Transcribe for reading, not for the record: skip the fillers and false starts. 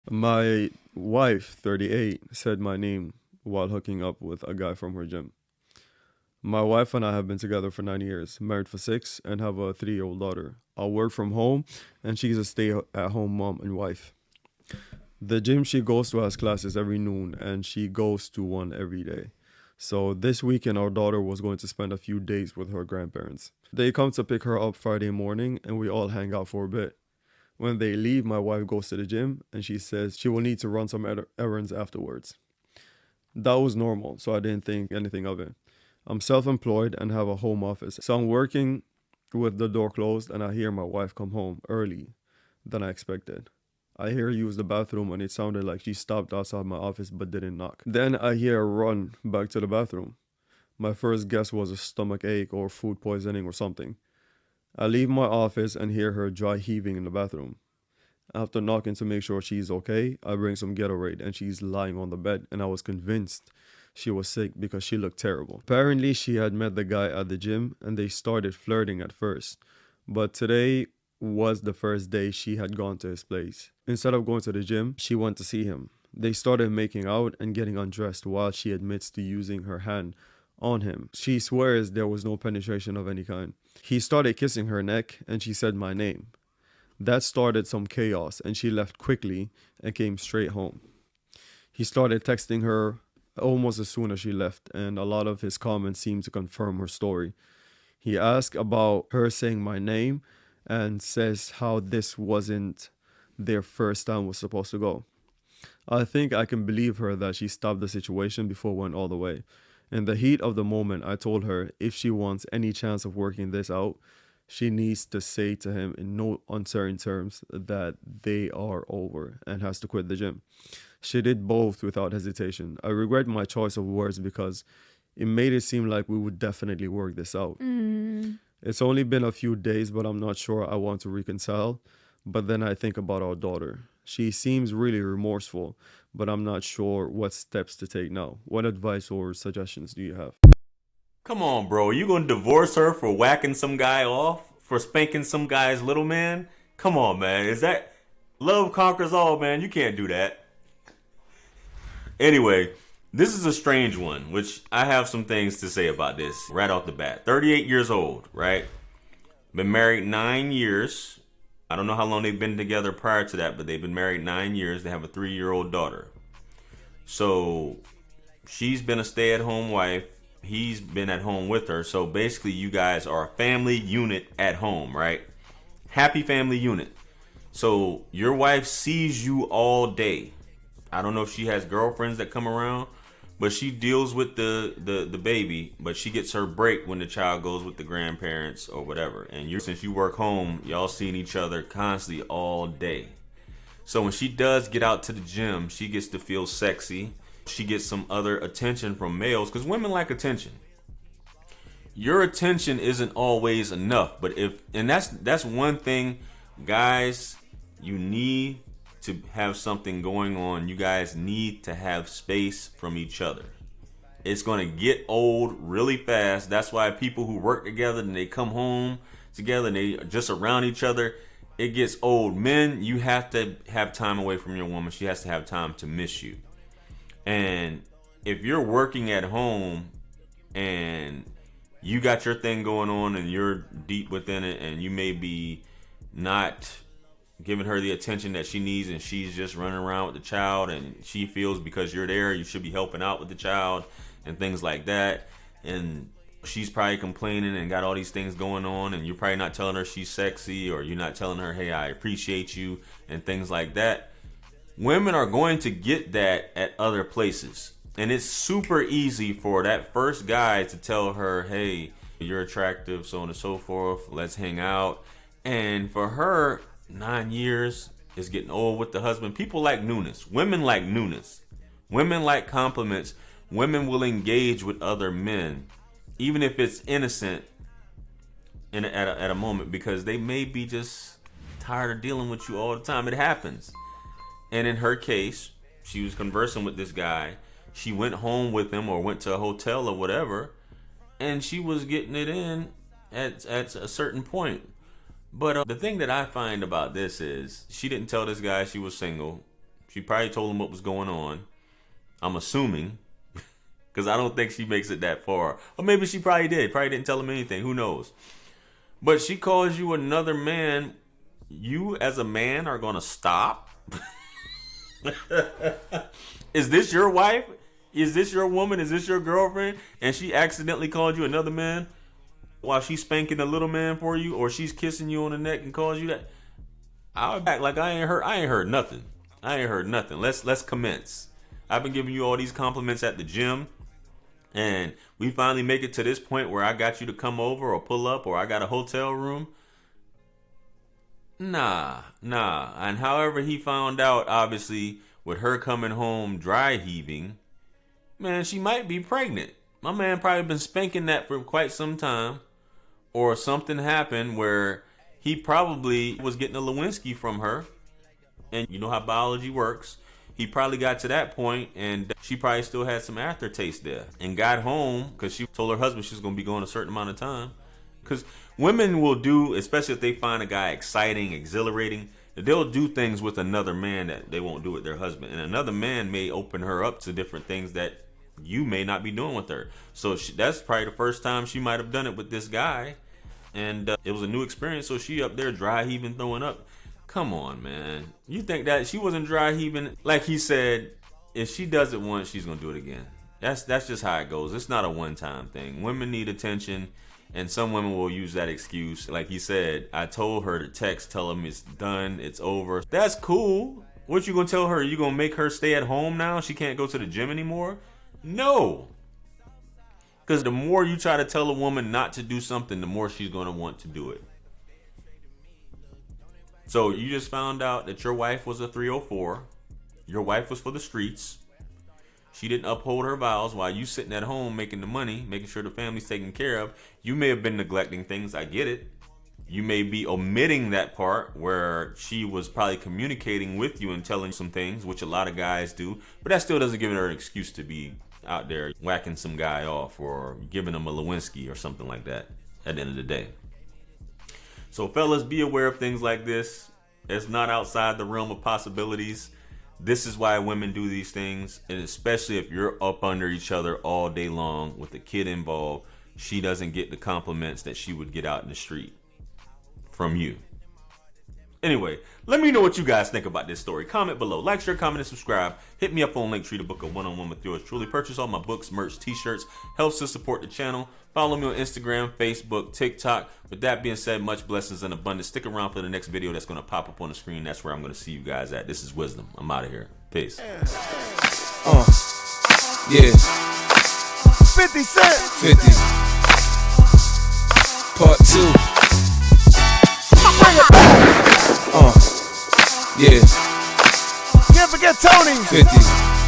My wife, 38, said my name while hooking up with a guy from her gym. My wife and I have been together for 9 years, married for six, and have a 3-year-old daughter. I work from home, and she's a stay at home mom and wife. The gym she goes to has classes every noon, and she goes to one every day. So this weekend, our daughter was going to spend a few days with her grandparents. They come to pick her up Friday morning, and we all hang out for a bit. When they leave, my wife goes to the gym, and she says she will need to run some errands afterwards. That was normal, so I didn't think anything of it. I'm self employed and have a home office, so I'm working with the door closed, and I hear my wife come home early than I expected. I hear her use the bathroom, and it sounded like she stopped outside my office but didn't knock. Then I hear her run back to the bathroom. My first guess was a stomach ache or food poisoning or something. I leave my office and hear her dry heaving in the bathroom. After knocking to make sure she's okay, I bring some Gatorade and she's lying on the bed, and I was convinced she was sick because she looked terrible. Apparently, she had met the guy at the gym and they started flirting at first. But today was the first day she had gone to his place. Instead of going to the gym, she went to see him. They started making out and getting undressed while she admits to using her hand on him. She swears there was no penetration of any kind. He started kissing her neck and she said my name. That started some chaos and she left quickly and came straight home. He started texting her almost as soon as she left, and a lot of his comments seemed to confirm her story. He asked about her saying my name and says how this wasn't their first time was supposed to go. I think I can believe her that she stopped the situation before it went all the way. In the heat of the moment, I told her if she wants any chance of working this out, she needs to say to him in no uncertain terms that they are over and has to quit the gym. She did both without hesitation. I regret my choice of words because it made it seem like we would definitely work this out. It's only been a few days, but I'm not sure I want to reconcile. But then I think about our daughter. She seems really remorseful, but I'm not sure what steps to take now. What advice or suggestions do you have? Come on, bro. You gonna divorce her for whacking some guy off? For spanking some guy's little man? Come on, man. Is that love conquers all, man? You can't do that. Anyway, this is a strange one, which I have some things to say about this right off the bat. 38 years old, right? Been married 9 years. I don't know how long they've been together prior to that, but they've been married 9 years. They have a 3-year-old daughter. So she's been a stay-at-home wife. He's been at home with her. So basically, you guys are a family unit at home, right? Happy family unit. So your wife sees you all day. I don't know if she has girlfriends that come around, but she deals with the baby, but she gets her break when the child goes with the grandparents or whatever. And since you work home, y'all seeing each other constantly all day. So when she does get out to the gym, she gets to feel sexy. She gets some other attention from males because women like attention. Your attention isn't always enough, but that's one thing, guys, you need to have something going on. You guys need to have space from each other. It's going to get old really fast. That's why people who work together and they come home together and they are just around each other, it gets old. Men, you have to have time away from your woman. She has to have time to miss you. And if you're working at home and you got your thing going on and you're deep within it and you may be not giving her the attention that she needs and she's just running around with the child and she feels because you're there you should be helping out with the child and things like that, and she's probably complaining and got all these things going on and you're probably not telling her she's sexy or you're not telling her, hey, I appreciate you and things like that. Women are going to get that at other places, and it's super easy for that first guy to tell her, hey, you're attractive, so on and so forth, let's hang out. And for her, 9 years is getting old with the husband. People like newness. Women like newness. Women like compliments. Women will engage with other men, even if it's innocent at a moment, because they may be just tired of dealing with you all the time. It happens. And in her case, she was conversing with this guy. She went home with him or went to a hotel or whatever, and she was getting it in at a certain point. But the thing that I find about this is she didn't tell this guy she was single She probably told him what was going on. I'm assuming. Because I don't think she makes it that far. Or maybe she probably did. Probably didn't tell him anything. Who knows? But she calls you another man. You as a man are going to stop? Is this your wife? Is this your woman? Is this your girlfriend? And she accidentally called you another man while she's spanking a little man for you, or she's kissing you on the neck and calls you that? I'll act like I ain't heard nothing. I ain't heard nothing. Let's commence. I've been giving you all these compliments at the gym, and we finally make it to this point where I got you to come over or pull up, or I got a hotel room. Nah. And however he found out, obviously, with her coming home dry heaving, man, she might be pregnant. My man probably been spanking that for quite some time, or something happened where he probably was getting a Lewinsky from her, and you know how biology works. He probably got to that point, and she probably still had some aftertaste there, and got home because she told her husband she was going to be going a certain amount of time. Because women will do, especially if they find a guy exciting, exhilarating, they'll do things with another man that they won't do with their husband. And another man may open her up to different things that you may not be doing with her. So that's probably the first time she might have done it with this guy. And it was a new experience. So she up there dry heaving, throwing up. Come on, man. You think that she wasn't dry heaving? Like he said, if she does it once, she's going to do it again. That's just how it goes. It's not a one-time thing. Women need attention. And some women will use that excuse. Like he said, I told her to text, tell him it's done, it's over. That's cool. What you gonna tell her? You gonna make her stay at home now? She can't go to the gym anymore? No. Because the more you try to tell a woman not to do something, the more she's gonna want to do it. So you just found out that your wife was a 304. Your wife was for the streets. She didn't uphold her vows while you sitting at home making the money, making sure the family's taken care of. You may have been neglecting things. I get it. You may be omitting that part where she was probably communicating with you and telling some things, which a lot of guys do. But that still doesn't give her an excuse to be out there whacking some guy off or giving him a Lewinsky or something like that at the end of the day. So fellas, be aware of things like this. It's not outside the realm of possibilities. This is why women do these things, and especially if you're up under each other all day long with a kid involved, she doesn't get the compliments that she would get out in the street from you. Anyway, let me know what you guys think about this story. Comment below. Like, share, comment, and subscribe. Hit me up on Linktree to book a one-on-one with yours truly. Purchase all my books, merch, t-shirts. Helps to support the channel. Follow me on Instagram, Facebook, TikTok. With that being said, much blessings and abundance. Stick around for the next video that's going to pop up on the screen. That's where I'm going to see you guys at. This is Wisdom. I'm out of here. Peace. Yeah. 50 Cent. 50. Part 2. Bring it back. Yeah. Can't forget Tony. 50.